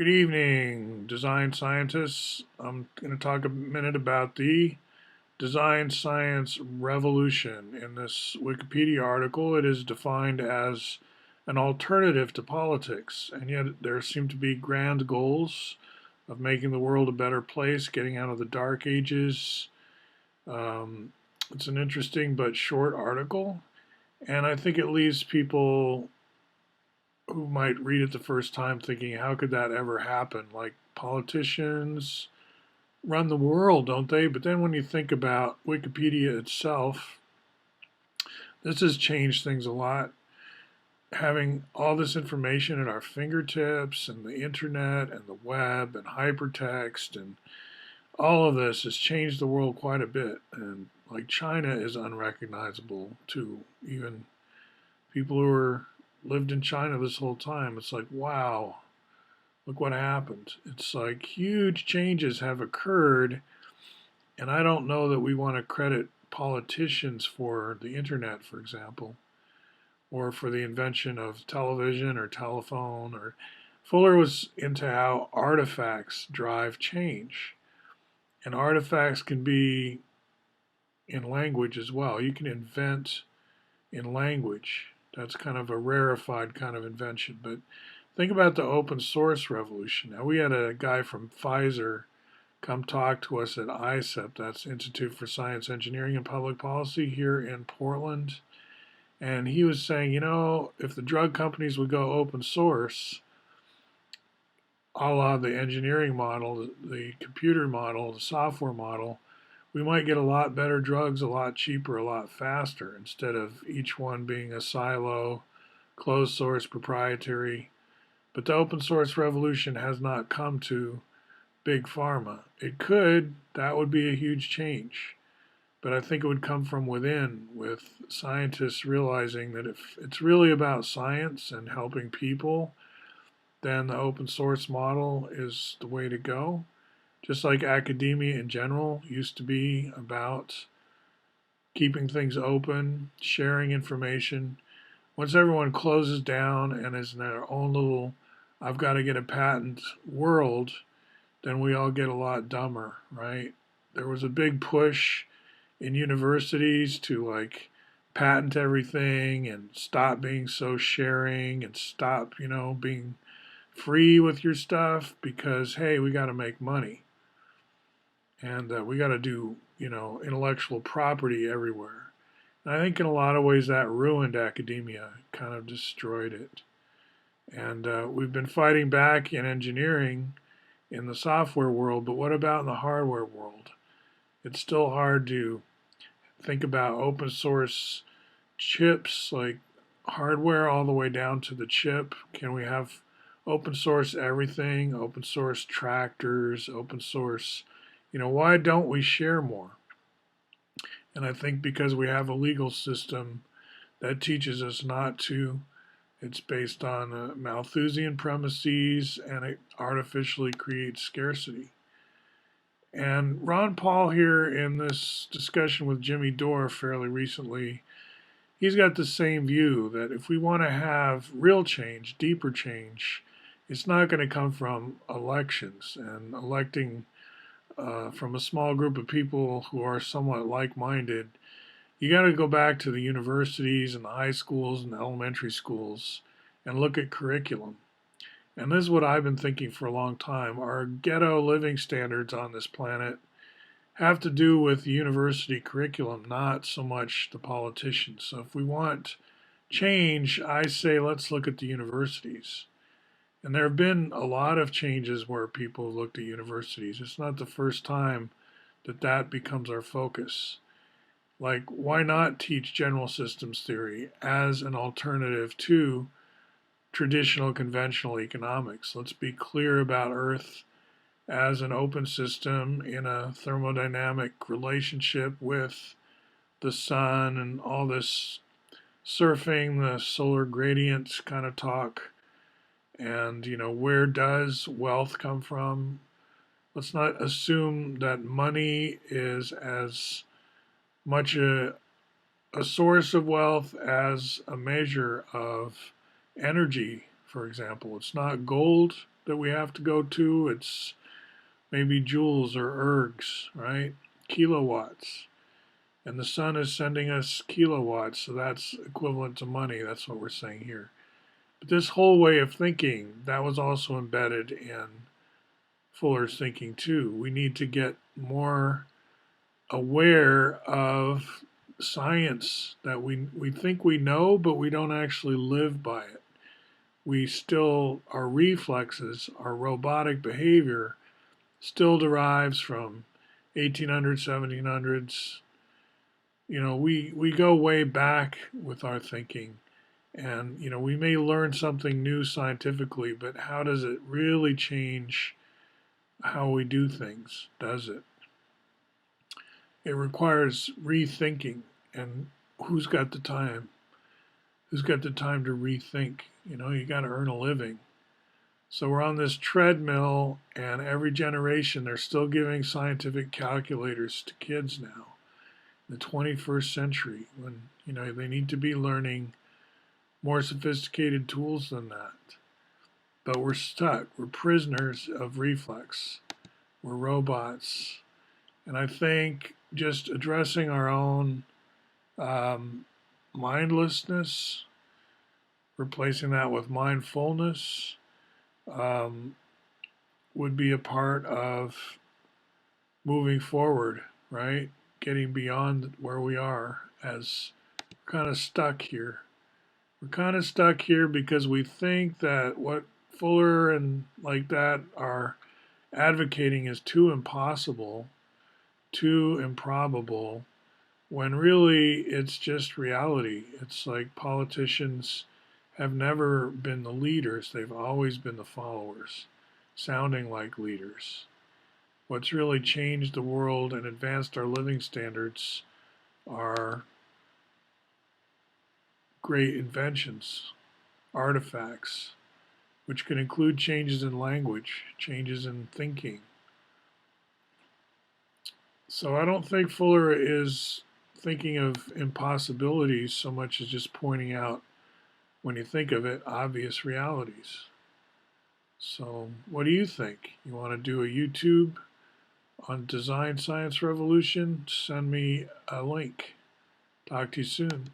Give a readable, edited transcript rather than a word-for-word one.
Good evening, design scientists. I'm going to talk a minute about the design science revolution. In this Wikipedia article, it is defined as an alternative to politics, and yet there seem to be grand goals of making the world a better place, getting out of the dark ages. Um, it's an interesting but short article, and I think it leaves people who might read it the first time thinking, how could that ever happen? Like, politicians run the world, don't they? But then when you think about Wikipedia itself, this has changed things a lot. Having all this information at our fingertips and the internet and the web and hypertext and all of this has changed the world quite a bit. And like China is unrecognizable to even people who are lived in China this whole time. It's like, wow, look what happened. It's like huge changes have occurred, and I don't know that we want to credit politicians for the internet, for example, or for the invention of television or telephone. Or Fuller was into how artifacts drive change, and artifacts can be in language as well. You can invent in language. That's kind of a rarefied kind of invention, but think about the open source revolution. Now, we had a guy from Pfizer come talk to us at ISEP, that's Institute for Science, Engineering, and Public Policy here in Portland. And he was saying, if the drug companies would go open source, a la the engineering model, the computer model, the software model, we might get a lot better drugs a lot cheaper, a lot faster, instead of each one being a silo, closed source, proprietary. But the open source revolution has not come to big pharma. It could, that would be a huge change. But I think it would come from within, with scientists realizing that if it's really about science and helping people, then the open source model is the way to go. Just like academia in general used to be about keeping things open, sharing information. Once everyone closes down and is in their own little, I've got to get a patent world, then we all get a lot dumber, right? There was a big push in universities to like patent everything and stop being so sharing and stop, being free with your stuff because, hey, we got to make money and we got to do, intellectual property everywhere. And I think in a lot of ways that ruined academia, kind of destroyed it. And we've been fighting back in engineering in the software world, but what about in the hardware world? It's still hard to think about open source chips, like hardware all the way down to the chip. Can we have open source everything, open source tractors, open source, why don't we share more? And I think because we have a legal system that teaches us not to, it's based on Malthusian premises and it artificially creates scarcity. And Ron Paul here in this discussion with Jimmy Dore fairly recently, he's got the same view that if we want to have real change, deeper change, it's not going to come from elections and electing from a small group of people who are somewhat like-minded. You got to go back to the universities and the high schools and the elementary schools and look at curriculum. And this is what I've been thinking for a long time. Our ghetto living standards on this planet have to do with the university curriculum, not so much the politicians. So if we want change, I say let's look at the universities. And there have been a lot of changes where people have looked at universities. It's not the first time that that becomes our focus. Like, why not teach general systems theory as an alternative to traditional conventional economics? Let's be clear about Earth as an open system in a thermodynamic relationship with the sun and all this surfing the solar gradients kind of talk. And, where does wealth come from? Let's not assume that money is as much a source of wealth as a measure of energy, for example. It's not gold that we have to go to. It's maybe joules or ergs, right? Kilowatts. And the sun is sending us kilowatts, so that's equivalent to money. That's what we're saying here. But this whole way of thinking, that was also embedded in Fuller's thinking too. We need to get more aware of science that we think we know, but we don't actually live by it. We still, our reflexes, our robotic behavior still derives from 1800s, 1700s. We go way back with our thinking. And, we may learn something new scientifically, but how does it really change how we do things? Does it? It requires rethinking. And who's got the time? Who's got the time to rethink? You got to earn a living. So we're on this treadmill, and every generation they're still giving scientific calculators to kids now. In the 21st century, when they need to be learning more sophisticated tools than that. But we're stuck. We're prisoners of reflex. We're robots. And I think just addressing our own mindlessness, replacing that with mindfulness, would be a part of moving forward, right? Getting beyond where we are, as we're kind of stuck here. We're kind of stuck here because we think that what Fuller and like that are advocating is too impossible, too improbable, when really it's just reality. It's like politicians have never been the leaders, they've always been the followers, sounding like leaders. What's really changed the world and advanced our living standards are great inventions, artifacts, which can include changes in language, changes in thinking. So I don't think Fuller is thinking of impossibilities so much as just pointing out, when you think of it, obvious realities. So what do you think? You want to do a YouTube on Design Science Revolution? Send me a link. Talk to you soon.